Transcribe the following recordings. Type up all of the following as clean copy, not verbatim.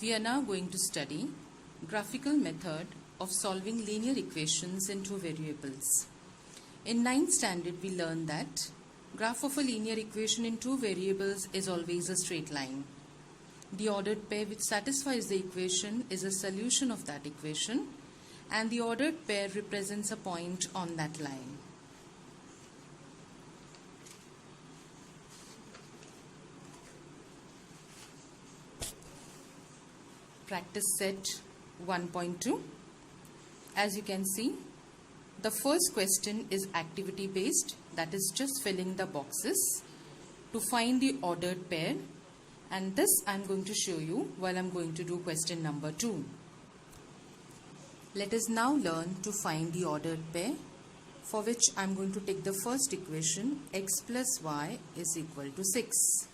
We are now going to study graphical method of solving linear equations in two variables. In 9th standard we learned that graph of a linear equation in two variables is always a straight line. The ordered pair which satisfies the equation is a solution of that equation, and the ordered pair represents a point on that line. Practice set 1.2. As you can see, the first question is activity based, that is just filling the boxes to find the ordered pair, and this I am going to show you while I am going to do question number 2. Let us now learn to find the ordered pair, for which I am going to take the first equation, x plus y is equal to 6.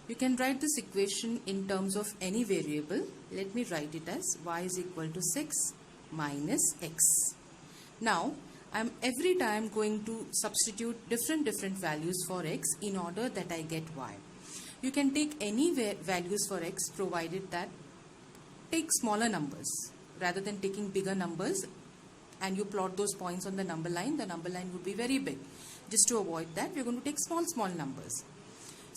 You can write this equation in terms of any variable. Let me write it as y is equal to 6 minus x. Now, I am every time going to substitute different values for x in order that I get y. You can take any values for x provided that take smaller numbers rather than taking bigger numbers, and you plot those points on the number line would be very big. Just to avoid that, we are going to take small numbers.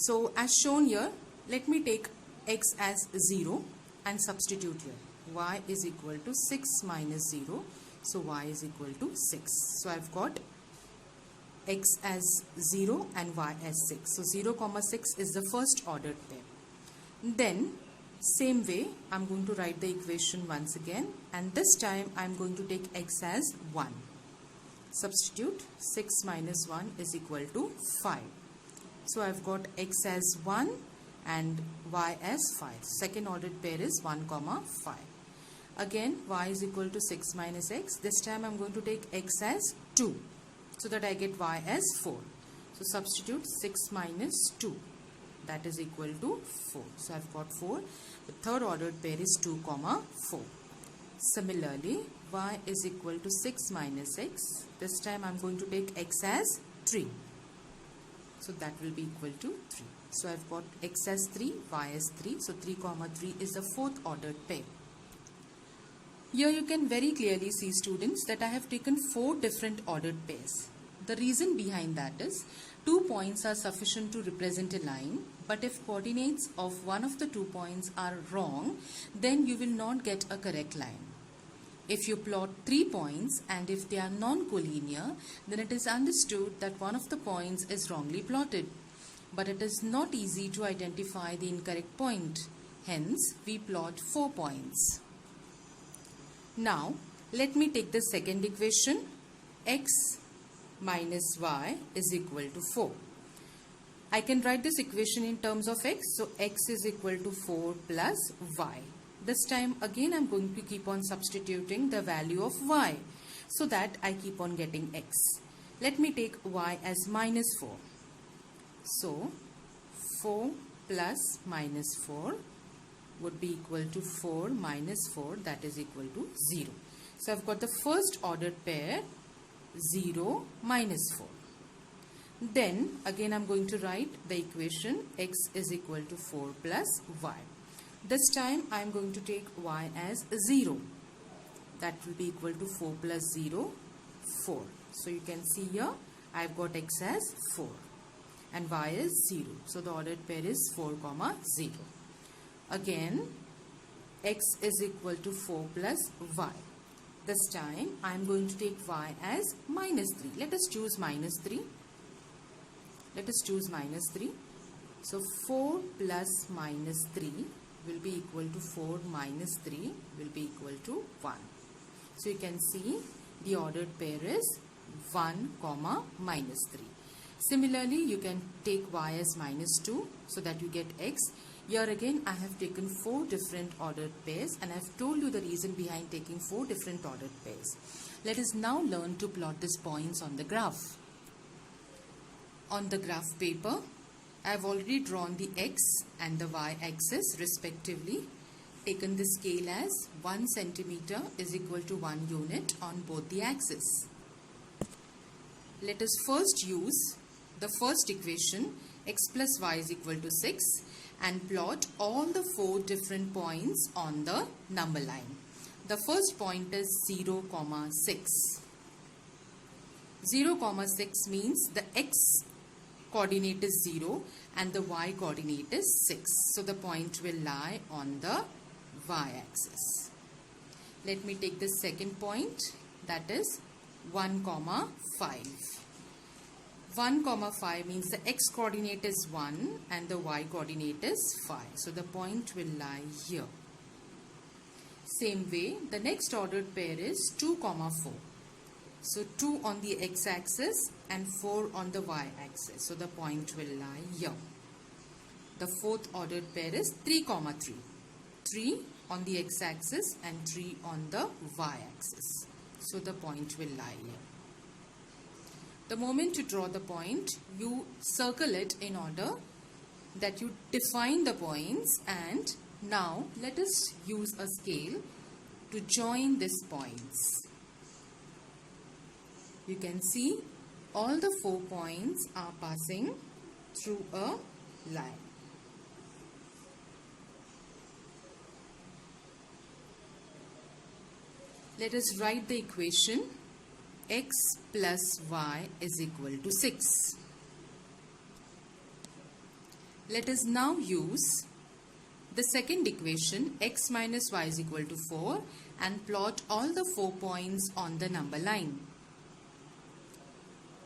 So as shown here, let me take x as 0 and substitute here. Y is equal to 6 minus 0. So y is equal to 6. So I've got x as 0 and y as 6. So 0, 6 is the first ordered pair. Then same way I'm going to write the equation once again, and this time I'm going to take x as 1. Substitute 6 minus 1 is equal to 5. So I've got x as 1 and y as 5. Second ordered pair is 1, 5. Again, y is equal to 6 minus x. This time I'm going to take x as 2, so that I get y as 4. So substitute 6 minus 2. That is equal to 4. So I've got 4. The third ordered pair is 2, 4. Similarly, y is equal to 6 minus x. This time I'm going to take x as 3. So that will be equal to 3. So I've got x as 3, y as 3. So 3, 3 is the fourth ordered pair. Here you can very clearly see, students, that I have taken 4 different ordered pairs. The reason behind that is 2 points are sufficient to represent a line, but if coordinates of one of the 2 points are wrong, then you will not get a correct line. If you plot 3 points and if they are non-collinear, then it is understood that one of the points is wrongly plotted. But it is not easy to identify the incorrect point. Hence, we plot 4 points. Now, let me take the second equation. X minus y is equal to 4. I can write this equation in terms of x. So, x is equal to 4 plus y. This time again I'm going to keep on substituting the value of y, so that I keep on getting x. Let me take y as minus 4. So 4 plus minus 4 would be equal to 4 minus 4, that is equal to 0. So I've got the first ordered pair 0 minus 4. Then again I'm going to write the equation x is equal to 4 plus y. This time I am going to take y as 0. That will be equal to 4 plus 0, 4. So you can see here I have got x as 4 and y is 0. So the ordered pair is 4, 0. Again, x is equal to 4 plus y. This time I am going to take y as minus 3. Let us choose minus 3. Let us choose minus 3. So 4 plus minus 3 will be equal to 4 minus 3 will be equal to 1. So you can see the ordered pair is 1, minus 3. Similarly, you can take y as minus 2, so that you get x. Here again I have taken 4 different ordered pairs, and I have told you the reason behind taking 4 different ordered pairs. Let us now learn to plot these points on the graph. On the graph paper, I have already drawn the x and the y axis respectively, taken the scale as 1 centimeter is equal to 1 unit on both the axes. Let us first use the first equation, x plus y is equal to 6, and plot all the 4 different points on the number line. The first point is 0, 6. 0, 6 means the x coordinate is 0 and the y coordinate is 6. So the point will lie on the y-axis. Let me take the second point, that is 1, 5. 1, 5 means the x coordinate is 1 and the y coordinate is 5. So the point will lie here. Same way, the next ordered pair is 2, 4. So 2 on the x-axis and 4 on the y-axis. So the point will lie here. The fourth ordered pair is 3, 3. 3 on the x-axis and 3 on the y-axis. So the point will lie here. The moment you draw the point, you circle it in order that you define the points, and now let us use a scale to join these points. You can see all the 4 points are passing through a line. Let us write the equation x plus y is equal to 6. Let us now use the second equation x minus y is equal to 4 and plot all the 4 points on the number line.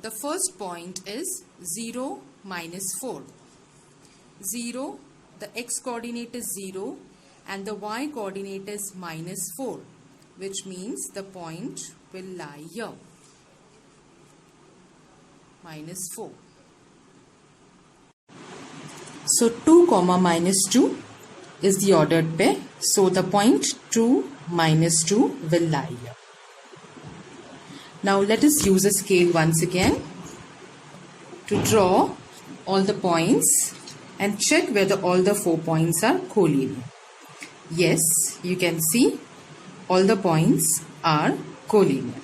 The first point is 0, -4. 0, the x coordinate is 0 and the y coordinate is -4, which means the point will lie here, -4. So 2, -2 is the ordered pair. So the point 2, -2 will lie here. Now let us use a scale once again to draw all the points and check whether all the 4 points are collinear. Yes, you can see all the points are collinear.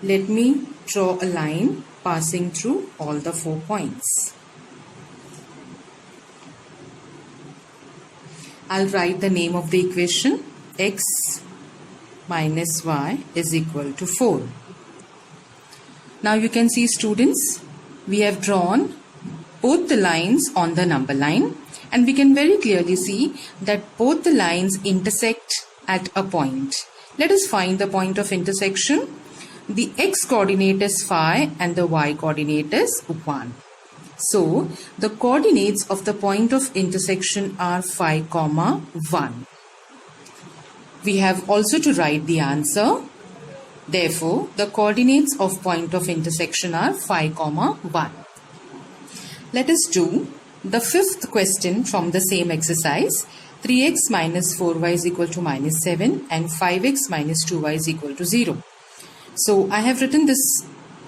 Let me draw a line passing through all the 4 points. I'll write the name of the equation. X minus y is equal to 4. Now you can see, students, we have drawn both the lines on the number line, and we can very clearly see that both the lines intersect at a point. Let us find the point of intersection. The x coordinate is 5 and the y coordinate is 1. So the coordinates of the point of intersection are 5, 1. We have also to write the answer. Therefore, the coordinates of point of intersection are 5, 1. Let us do the fifth question from the same exercise. 3x minus 4y is equal to -7 and 5x minus 2y is equal to 0. So I have written this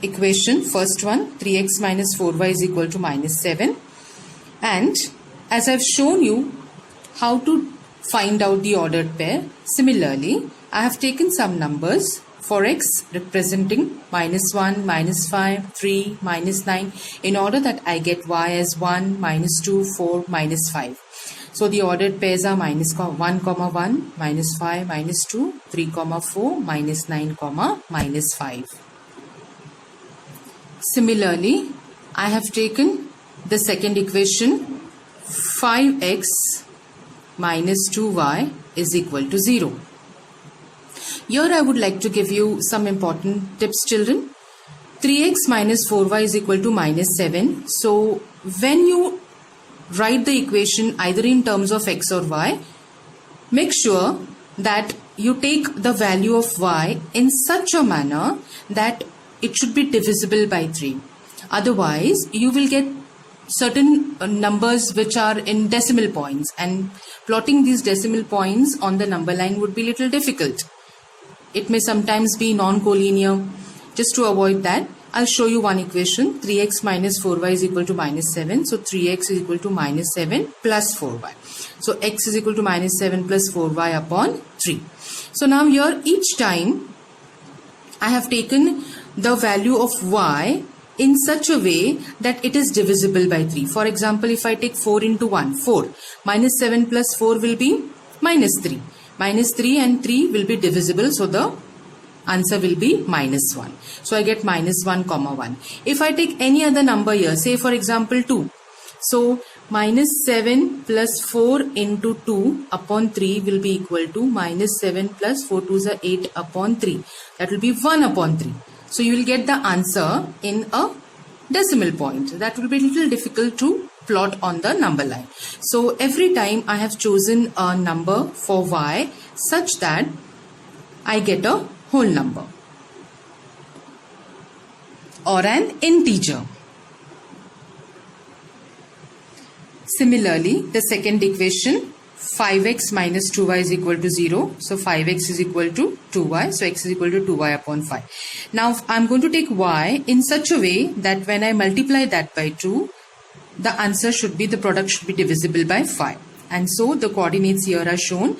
equation, first one, 3x minus 4y is equal to -7, and as I've shown you how to find out the ordered pair, similarly I have taken some numbers for x representing -1, -5, 3, -9 in order that I get y as 1, -2, 4, -5. So the ordered pairs are -1, -1, -5, -2, 3, 4, -9, -5. Similarly, I have taken the second equation, 5x minus 2y is equal to 0. Here I would like to give you some important tips, children. 3x minus 4y is equal to -7. So when you write the equation either in terms of x or y, make sure that you take the value of y in such a manner that it should be divisible by 3. Otherwise, you will get certain numbers which are in decimal points, and plotting these decimal points on the number line would be little difficult. It may sometimes be non-collinear. Just to avoid that, I'll show you one equation. 3x minus 4y is equal to -7. So 3x is equal to -7 plus 4y. So x is equal to -7 plus 4y upon 3. So now here each time I have taken the value of y in such a way that it is divisible by 3. For example, if I take 4 into 1, 4. Minus 7 plus 4 will be minus 3. Minus 3 and 3 will be divisible, so the answer will be minus 1. So I get minus 1 comma 1. If I take any other number here, say for example 2. So minus 7 plus 4 into 2 upon 3 will be equal to minus 7 plus 4 2 is 8 upon 3. That will be 1 upon 3. So you will get the answer in a decimal point. That will be a little difficult to plot on the number line. So every time I have chosen a number for y such that I get a whole number or an integer. Similarly, the second equation, 5x minus 2y is equal to 0. So 5x is equal to 2y. So x is equal to 2y upon 5. Now I'm going to take y in such a way that when I multiply that by 2, the answer should be, the product should be divisible by 5. And so the coordinates here are shown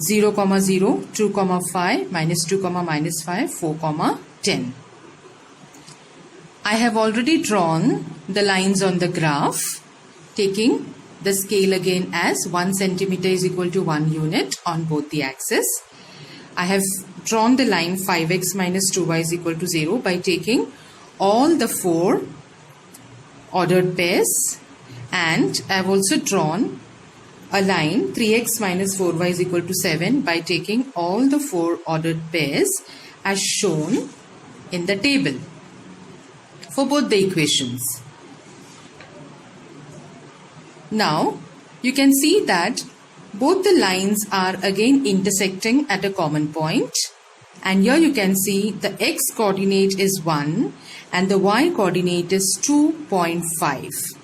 0, 0, 2, 5, minus 2, minus 5, 4, 10. I have already drawn the lines on the graph, taking the scale again as 1 centimeter is equal to 1 unit on both the axes. I have drawn the line 5x minus 2y is equal to 0 by taking all the 4 ordered pairs, and I have also drawn a line 3x minus 4y is equal to 7 by taking all the 4 ordered pairs as shown in the table for both the equations. Now you can see that both the lines are again intersecting at a common point, and here you can see the x coordinate is 1 and the y coordinate is 2.5.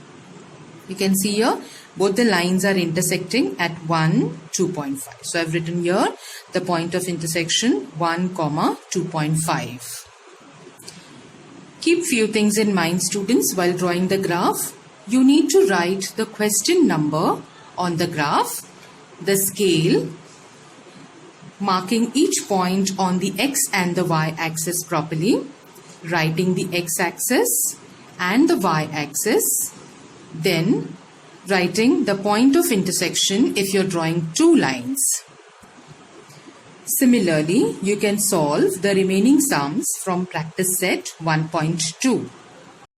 You can see here both the lines are intersecting at 1, 2.5. So I have written here the point of intersection 1, 2.5. Keep few things in mind, students, while drawing the graph. You need to write the question number on the graph, the scale, marking each point on the x and the y axis properly, writing the x axis and the y axis, then writing the point of intersection if you're drawing two lines. Similarly, you can solve the remaining sums from practice set 1.2.